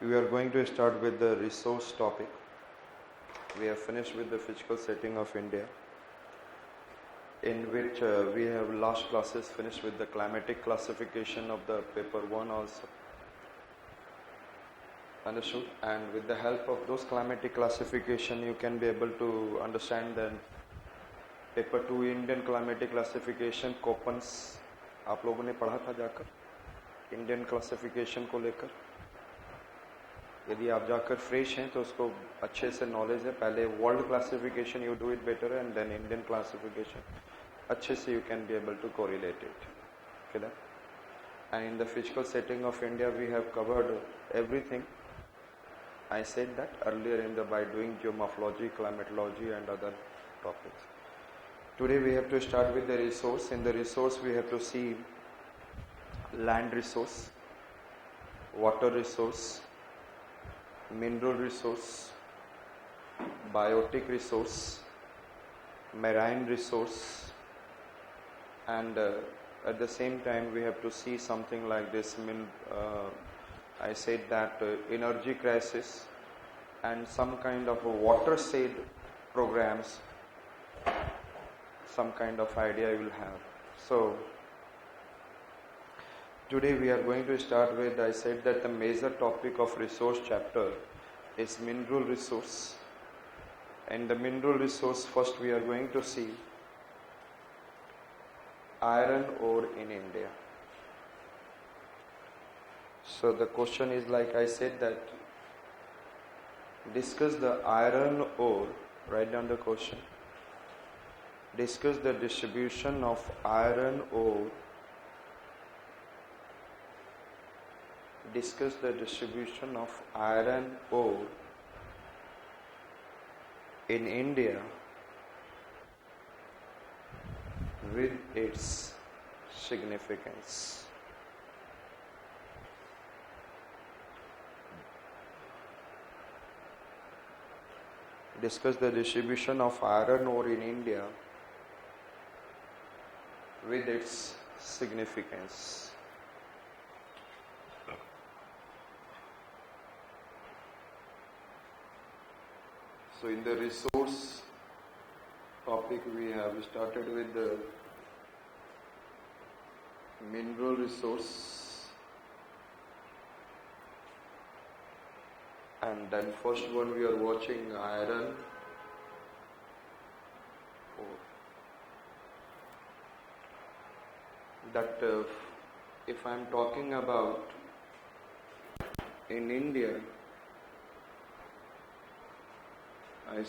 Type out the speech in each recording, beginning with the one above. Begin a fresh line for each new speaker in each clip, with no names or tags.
We are going to start with the resource topic. We have finished with the physical setting of India, in which we have last classes finished with the climatic classification of the paper 1 also. Understood? And with the help of those climatic classification, you can be able to understand then paper 2 Indian climatic classification Koppen's आप लोगों ने पढ़ा था जाकर Indian classification को लेकर. यदि आप जाकर फ्रेश हैं तो उसको अच्छे से नॉलेज है. पहले world classification you do it better and then Indian classification अच्छे से you can be able to correlate it. Clear? And in the physical setting of India we have covered everything. I said that earlier by doing geomorphology, climatology and other topics. Today we have to start with the resource. In the resource we have to see land resource, water resource, mineral resource, biotic resource, marine resource, and at the same time we have to see something like this. I said that energy crisis and some kind of a watershed programs, some kind of idea you will have. So today we are going to start with, I said that the major topic of resource chapter is mineral resource. And the mineral resource, first we are going to see iron ore in India. So the question is, like I said, that discuss the iron ore. Write down the question. Discuss the distribution of iron ore. Discuss the distribution of iron ore in India with its significance. Discuss the distribution of iron ore in India with its significance. So in the resource topic we have started with the mineral resource, and then first one we are watching iron ore. That if I am talking about in India, I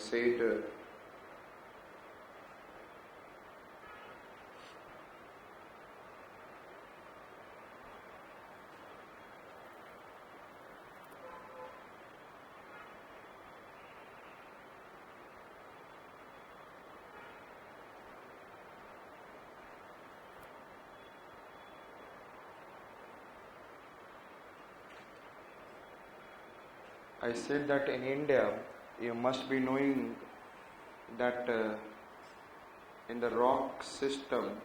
said that in India you must be knowing that in the rock system,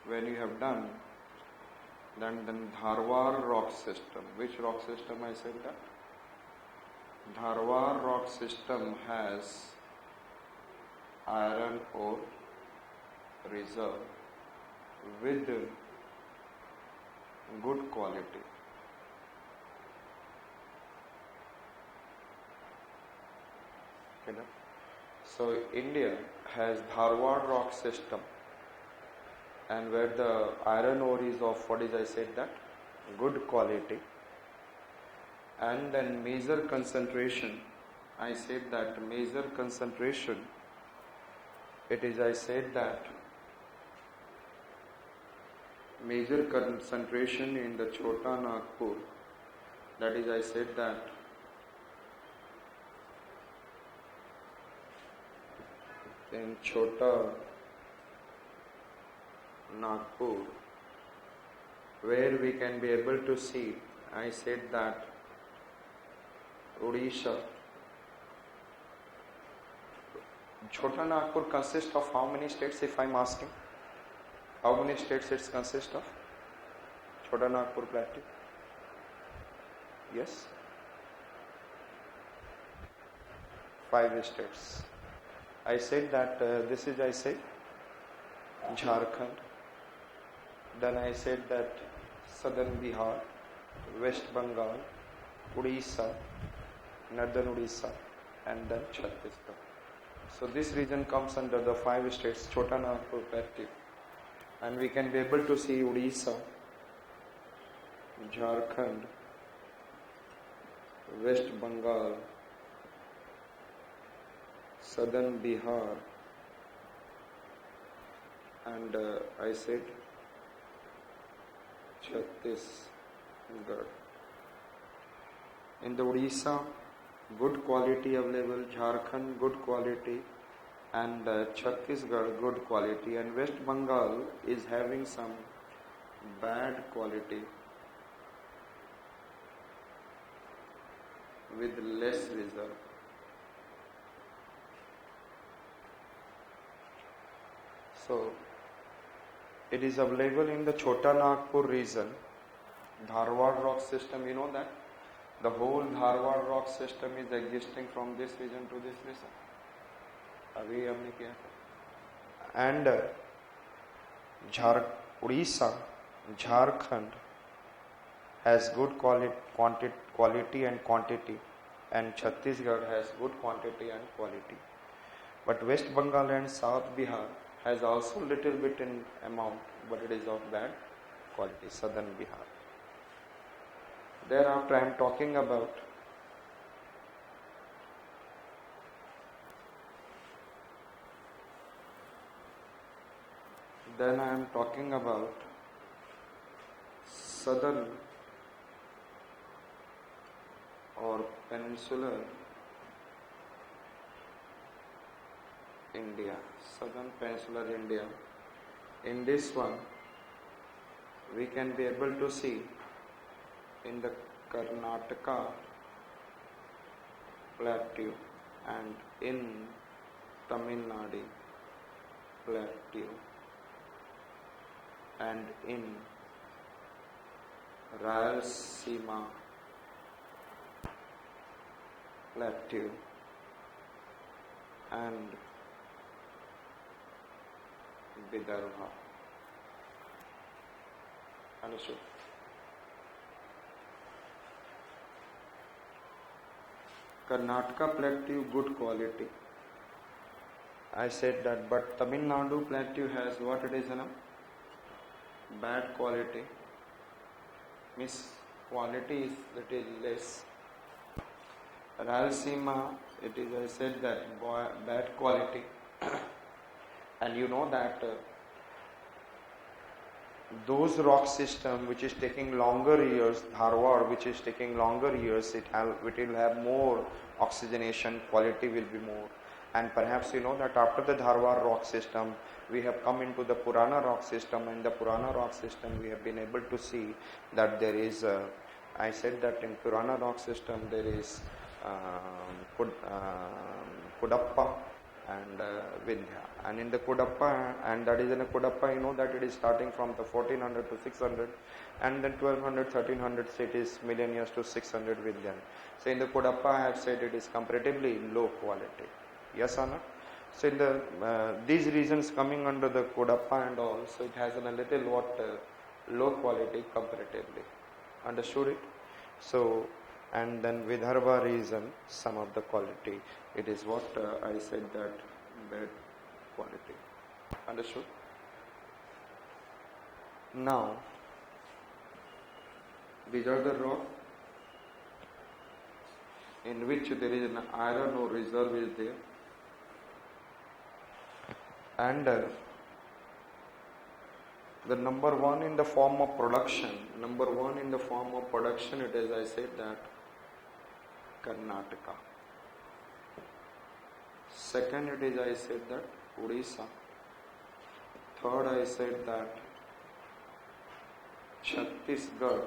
when you have done, then Dharwar rock system. Which rock system I said that? Dharwar rock system has iron ore reserve with good quality. So India has Dharwad rock system, and where the iron ore is of, what is I said that, good quality, and then major concentration. I said that major concentration, it is, I said that major concentration in the Chota Nagpur, that is, I said that in Chota Nagpur, where we can be able to see, I said that Odisha. Chota Nagpur consists of how many states, if I am asking? How many states it consists of? Chota Nagpur plateau? Yes? 5 states. I said that this is, I said, Jharkhand. Then I said that southern Bihar, West Bengal, Odisha, northern Odisha, and then Chhattisgarh. So this region comes under the 5 states, Chota Nagpur Plateau. And we can be able to see Odisha, Jharkhand, West Bengal, southern Bihar, and I said Chhattisgarh. In the Odisha, good quality available, Jharkhand good quality, and Chhattisgarh good quality, and West Bengal is having some bad quality with less reserve. So it is available in the Chota Nagpur region, Dharwad rock system. You know that the whole Dharwad rock system is existing from this region to this region. अभी हमने किया and Odisha, Jharkhand has good quality and quantity, and Chhattisgarh has good quantity and quality. But West Bengal and South Bihar has also little bit in amount, but it is of bad quality, southern Bihar. Thereafter I am talking about southern or peninsular India, southern peninsular India. In this one, we can be able to see in the Karnataka plateau and in Tamil Nadu plateau and in Rayalaseema plateau and Vidarbha. Understood? Karnataka plateau good quality. I said that, but Tamil Nadu plateau has what it is, bad quality. Means quality is little less. Rayalaseema, it is, I said that, bad quality. And you know that those rock system which is taking longer years, Dharwad which is taking longer years, it will have more oxygenation, quality will be more. And perhaps you know that after the Dharwad rock system, we have come into the Purana rock system. And in the Purana rock system, we have been able to see that there is, I said that in Purana rock system there is Kudappa and Vindhya. And in the Kudappa, and that is in a Kudappa, you know that it is starting from the 1400 to 600, and then 1200, 1300 it is million years to 600 Vindhya. So in the Kudappa, I have said it is comparatively low quality. Yes or not? So in the these regions coming under the Kudappa and all, so it has a little low quality comparatively. Understood it? So, and then Vidarbha region, some of the quality, it is what I said that bad quality. Understood? Now, these are the rock in which there is an iron ore reserve is there. And the number one in the form of production, it is, I said that, Karnataka. Second, it is, I said that, Odisha. Third, I said that, Chhattisgarh.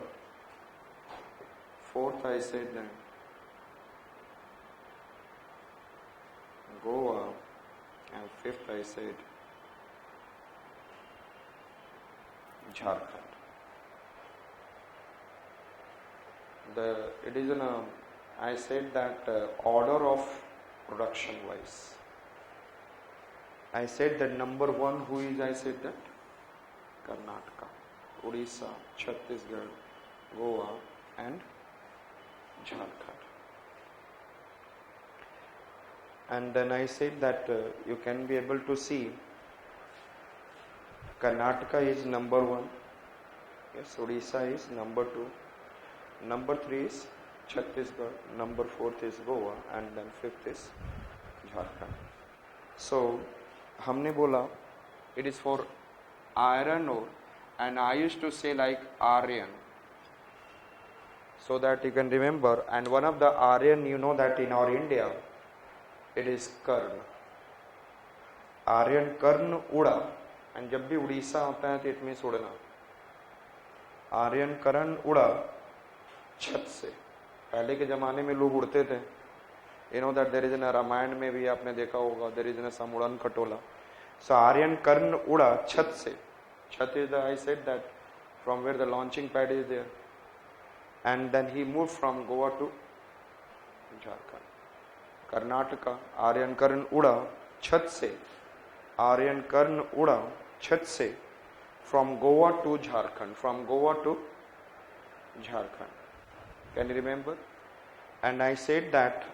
Fourth, I said that, Goa. And fifth, I said, Jharkhand. it is I said that order of production wise. I said that number one, who is, I said that Karnataka, Odisha, Chhattisgarh, Goa and Jharkhand. And then I said that you can be able to see Karnataka is number one, yes, Odisha is number two, number three is Chhattisgarh, number fourth is Goa and then fifth is Jharkhand. So हमने बोला it is for iron ore and I used to say like Aryan so that you can remember, and one of the Aryan, you know that in our India it is Karn. Aryan Karn उड़ा, and जब भी उड़ीसा आता है तो it means उड़ना. आर्यन करण उड़ा छत से. पहले के जमाने में लोग उड़ते थे. You know that there is in a Ramayan में भी आपने देखा होगा, there is in a some उड़न खटोला. So आर्यन कर्ण उड़ा छत से. Chhat is the, I said that from where the launching pad is there, and then he moved from Goa to Jharkhand. Karnataka, Aryan कर्ण उड़ा छत से. आर्यन कर्ण उड़ा छत से from Goa to Jharkhand, from Goa to Jharkhand. Can you remember? And I said that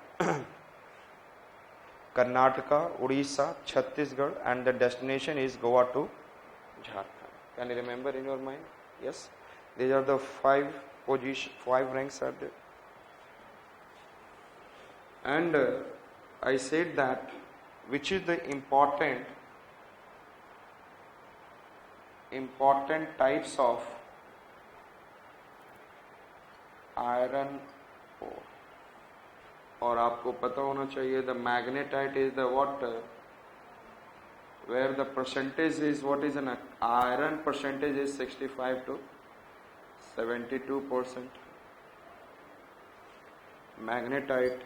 Karnataka, Odisha, Chhattisgarh, and the destination is Goa to Jharkhand. Can you remember in your mind? Yes. These are the five ranks are there. And I said that which is the important types of iron ore. और आपको पता होना चाहिए the magnetite is the what, where the percentage is, what is an iron percentage is 65 to 72%. Magnetite,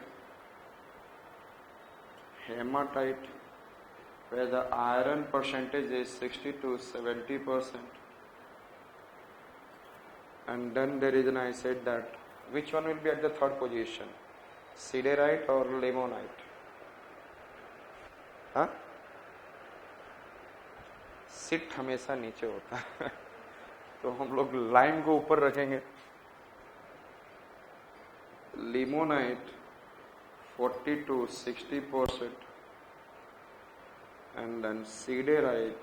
hematite, where the iron percentage is 60 to 70%. And then there is an, I said that which one will be at the third position, siderite or limonite? हाँ? Seat हमेशा नीचे होता है तो हम लोग lime को ऊपर रखेंगे. Limonite 40 to 60%, and then siderite,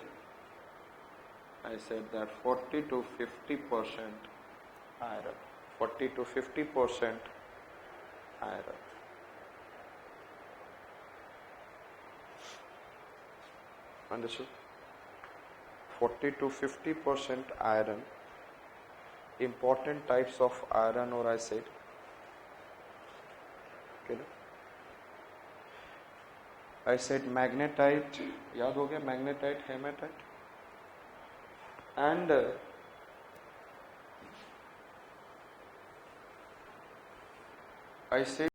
I said that 40 to 50% iron. 40 to 50% iron. Understood? 40 to 50% iron. Important types of iron ore I said. Okay. I said magnetite, याद हो गया, magnetite, hematite, and I said